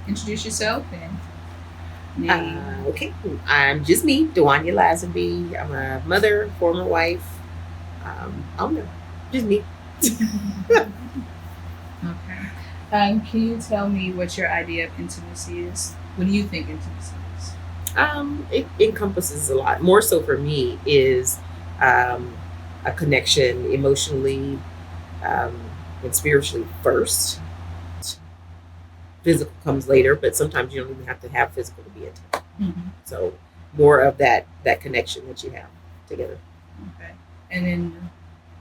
Introduce yourself and name. Okay, I'm just me, Dujuanya Lasenby. I'm a mother, former wife. I don't know, just me. Okay. Can you tell me what your idea of intimacy is? What do you think intimacy is? It encompasses a lot. More so for me is um, a connection emotionally um, and spiritually first. Physical comes later, but sometimes you don't even have to have physical to be intimate. Mm-hmm. So more of that connection that you have together. Okay. And then,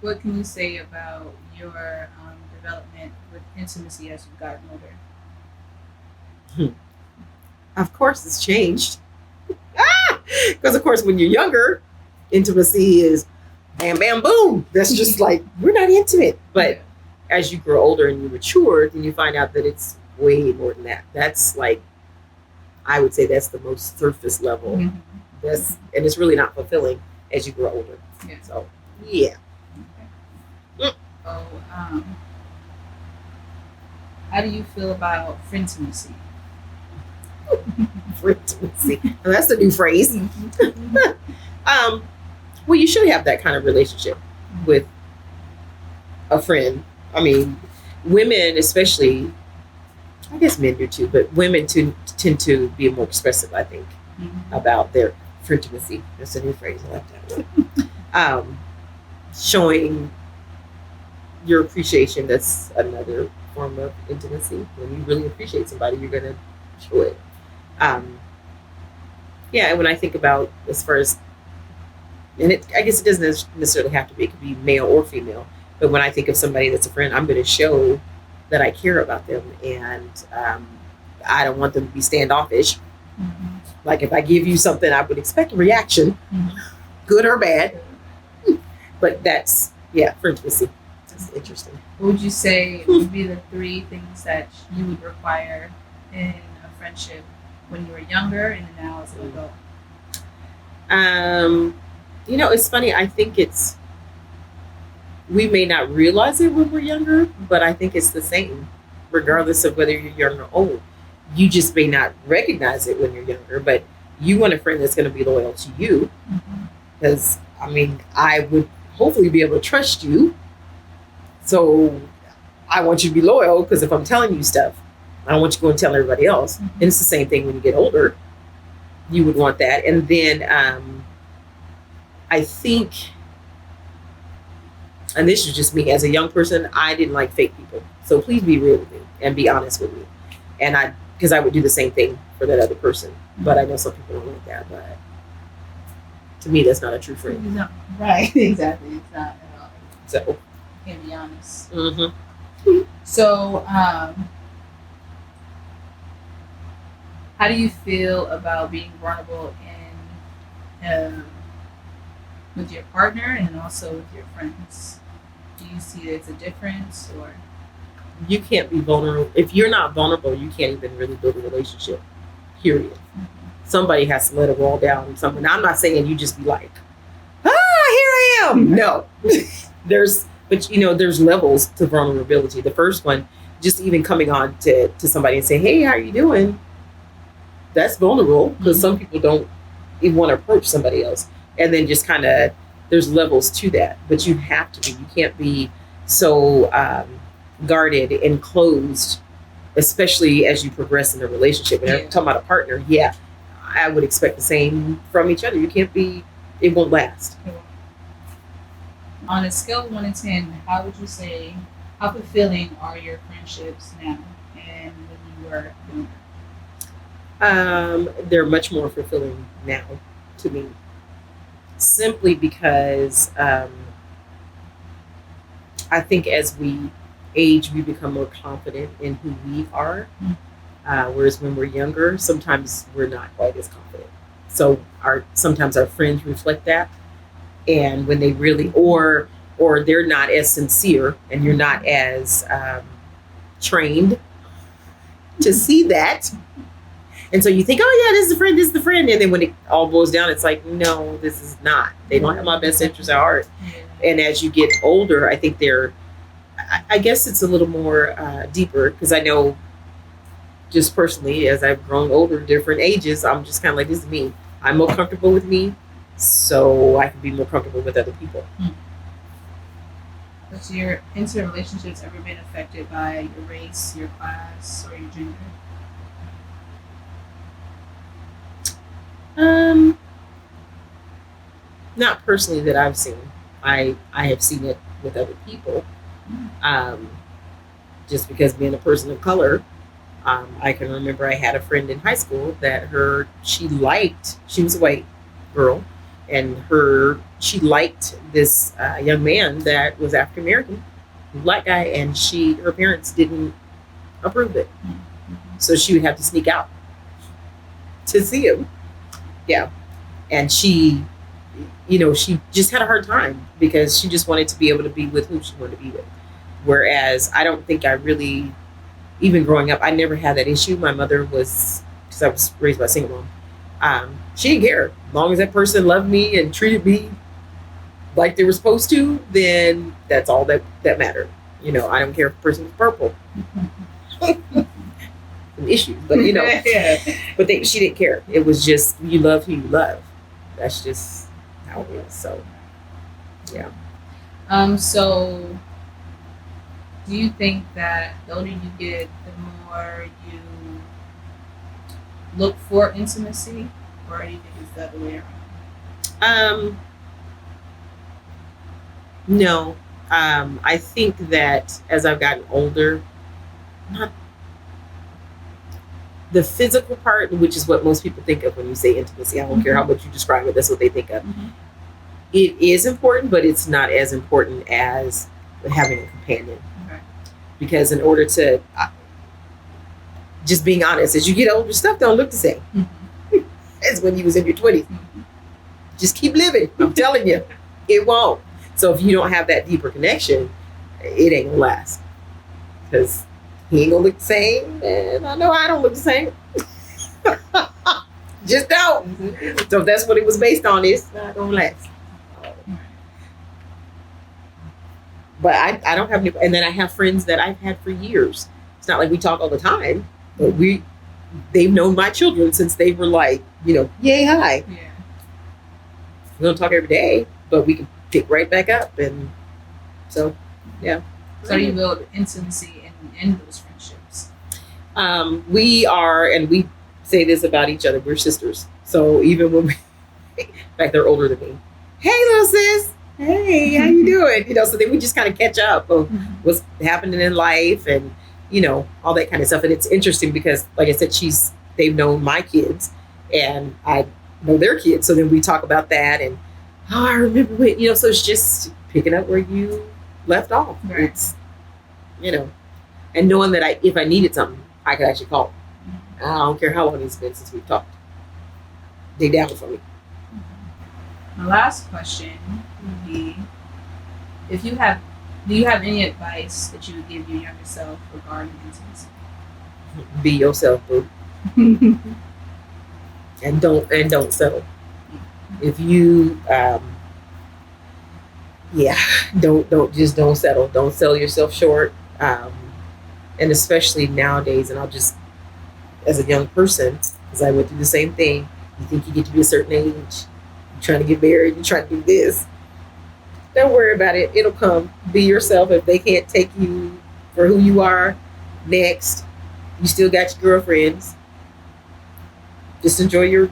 what can you say about your development with intimacy as you've gotten older? Hmm. Of course, it's changed. Because of course, when you're younger, intimacy is bam, bam, boom. That's just like we're not intimate. But as you grow older and you mature, then you find out that it's way more than that. That's like I would say that's the most surface level. Mm-hmm. That's and it's really not fulfilling as you grow older. Yeah. So yeah. Okay. So, how do you feel about FrienTimacy? FrienTimacy. And that's the new phrase. um, well, you should have that kind of relationship with a friend. I mean, women, especially, I guess men do too, but women tend to be more expressive, I think, about their FrienTimacy. That's a new phrase. I like that one. Showing your appreciation, that's another form of intimacy. When you really appreciate somebody, you're going to show it. Um, yeah, and when I think about as far as, and I guess it doesn't necessarily have to be, it could be male or female. But when I think of somebody that's a friend, I'm going to show that I care about them, and I don't want them to be standoffish. Mm-hmm. Like if I give you something, I would expect a reaction, good or bad. But that's FrienTimacy. That's interesting. What would you say would be the three things that you would require in a friendship when you were younger and now as an adult? It's funny. I think we may not realize it when we're younger, but I think it's the same, regardless of whether you're young or old. You just may not recognize it when you're younger, but you want a friend that's going to be loyal to you. Because, I would hopefully be able to trust you. So I want you to be loyal because if I'm telling you stuff, I don't want you to go and tell everybody else. And it's the same thing when you get older. You would want that. And then I think, and this is just me as a young person, I didn't like fake people. So please be real with me and be honest with me. And because I would do the same thing for that other person. But I know some people don't like that. But to me, that's not a true friend. No, right, exactly. It's not at all. So, you can be honest. Mm-hmm. So, how do you feel about being vulnerable in with your partner and also with your friends? Do you see there's a difference, or you can't be vulnerable if you're not vulnerable? You can't even really build a relationship. Period. Somebody has to let it roll down. Something. I'm not saying you just be like, here I am. No, there's levels to vulnerability. The first one, just even coming on to somebody and saying, hey, how are you doing? That's vulnerable because some people don't even want to approach somebody else. And then just kind of, there's levels to that, but you have to be. You can't be so guarded and closed, especially as you progress in a relationship. And I'm talking about a partner. Yeah, I would expect the same from each other. You can't be. It won't last. On a scale of 1 to 10, how would you say how fulfilling are your friendships now and when you were younger? They're much more fulfilling now to me, simply because I think as we age, we become more confident in who we are. Whereas when we're younger, sometimes we're not quite as confident. So sometimes our friends reflect that, and when they really or they're not as sincere, and you're not as trained to see that. And so you think, oh yeah, this is the friend, this is the friend. And then when it all boils down, it's like, no, this is not. They don't have my best interest at heart. And as you get older, I think I guess it's a little more deeper, because I know just personally, as I've grown older, different ages, I'm just kind of like, this is me. I'm more comfortable with me, so I can be more comfortable with other people. Has your interrelationships ever been affected by your race, your class, or your gender? Um, Not personally that I've seen. I have seen it with other people. Um, just because being a person of color, I can remember I had a friend in high school that she was a white girl, and she liked this young man that was African American, black guy, and her parents didn't approve it, so she would have to sneak out to see him. Yeah, and she just had a hard time because she just wanted to be able to be with who she wanted to be with. Whereas I don't think I really, even growing up, I never had that issue. My mother was, because I was raised by a single mom, she didn't care. As long as that person loved me and treated me like they were supposed to, then that's all that mattered. I don't care if the person was purple. Some issues, but she didn't care. It was just, you love who you love. That's just how it is. So, yeah. So do you think that the older you get, the more you look for intimacy, or do you think it's the other way around? No. I think that as I've gotten older, not the physical part, which is what most people think of when you say intimacy. I don't care how much you describe it, that's what they think of. It is important, but it's not as important as having a companion. Okay. Because in order to, just being honest, as you get older, stuff don't look the same as when you was in your 20s. Just keep living. I'm telling you, it won't. So if you don't have that deeper connection, it ain't gonna last. Because he ain't gonna look the same, and I know I don't look the same. Just don't. So if that's what it was based on, it's not gonna last. But I don't have any, and then I have friends that I've had for years. It's not like we talk all the time, but they've known my children since they were like, yay, hi. Yeah. We don't talk every day, but we can pick right back up, and so, yeah. So you build intimacy in those friendships. We are, and we say this about each other, we're sisters. So even when in fact, they're older than me. Hey, little sis. Hey, how you doing? So then we just kind of catch up of what's happening in life, and all that kind of stuff. And it's interesting because, like I said, they've known my kids, and I know their kids. So then we talk about that, and I remember when, so it's just picking up where you left off. Right. It's, and knowing that if I needed something, I could actually call them. I don't care how long it's been since we've talked. They down for me. My last question would be, do you have any advice that you would give your younger self regarding intimacy? Be yourself, boo. and don't settle. If you don't settle. Don't sell yourself short. And especially nowadays, and I'll just, as a young person, because I went through the same thing, you think you get to be a certain age, you're trying to get married, you're trying to do this. Don't worry about it. It'll come. Be yourself. If they can't take you for who you are, next, you still got your girlfriends. Just enjoy your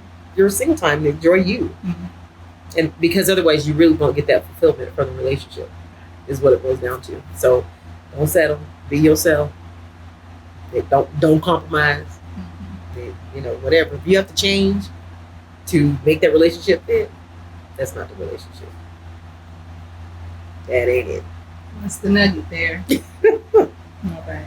single time. Enjoy you. And because otherwise you really won't get that fulfillment from the relationship, is what it boils down to. So don't settle. Be yourself. Don't compromise. Whatever. If you have to change to make that relationship fit, that's not the relationship. That ain't it. That's the nugget there. Okay.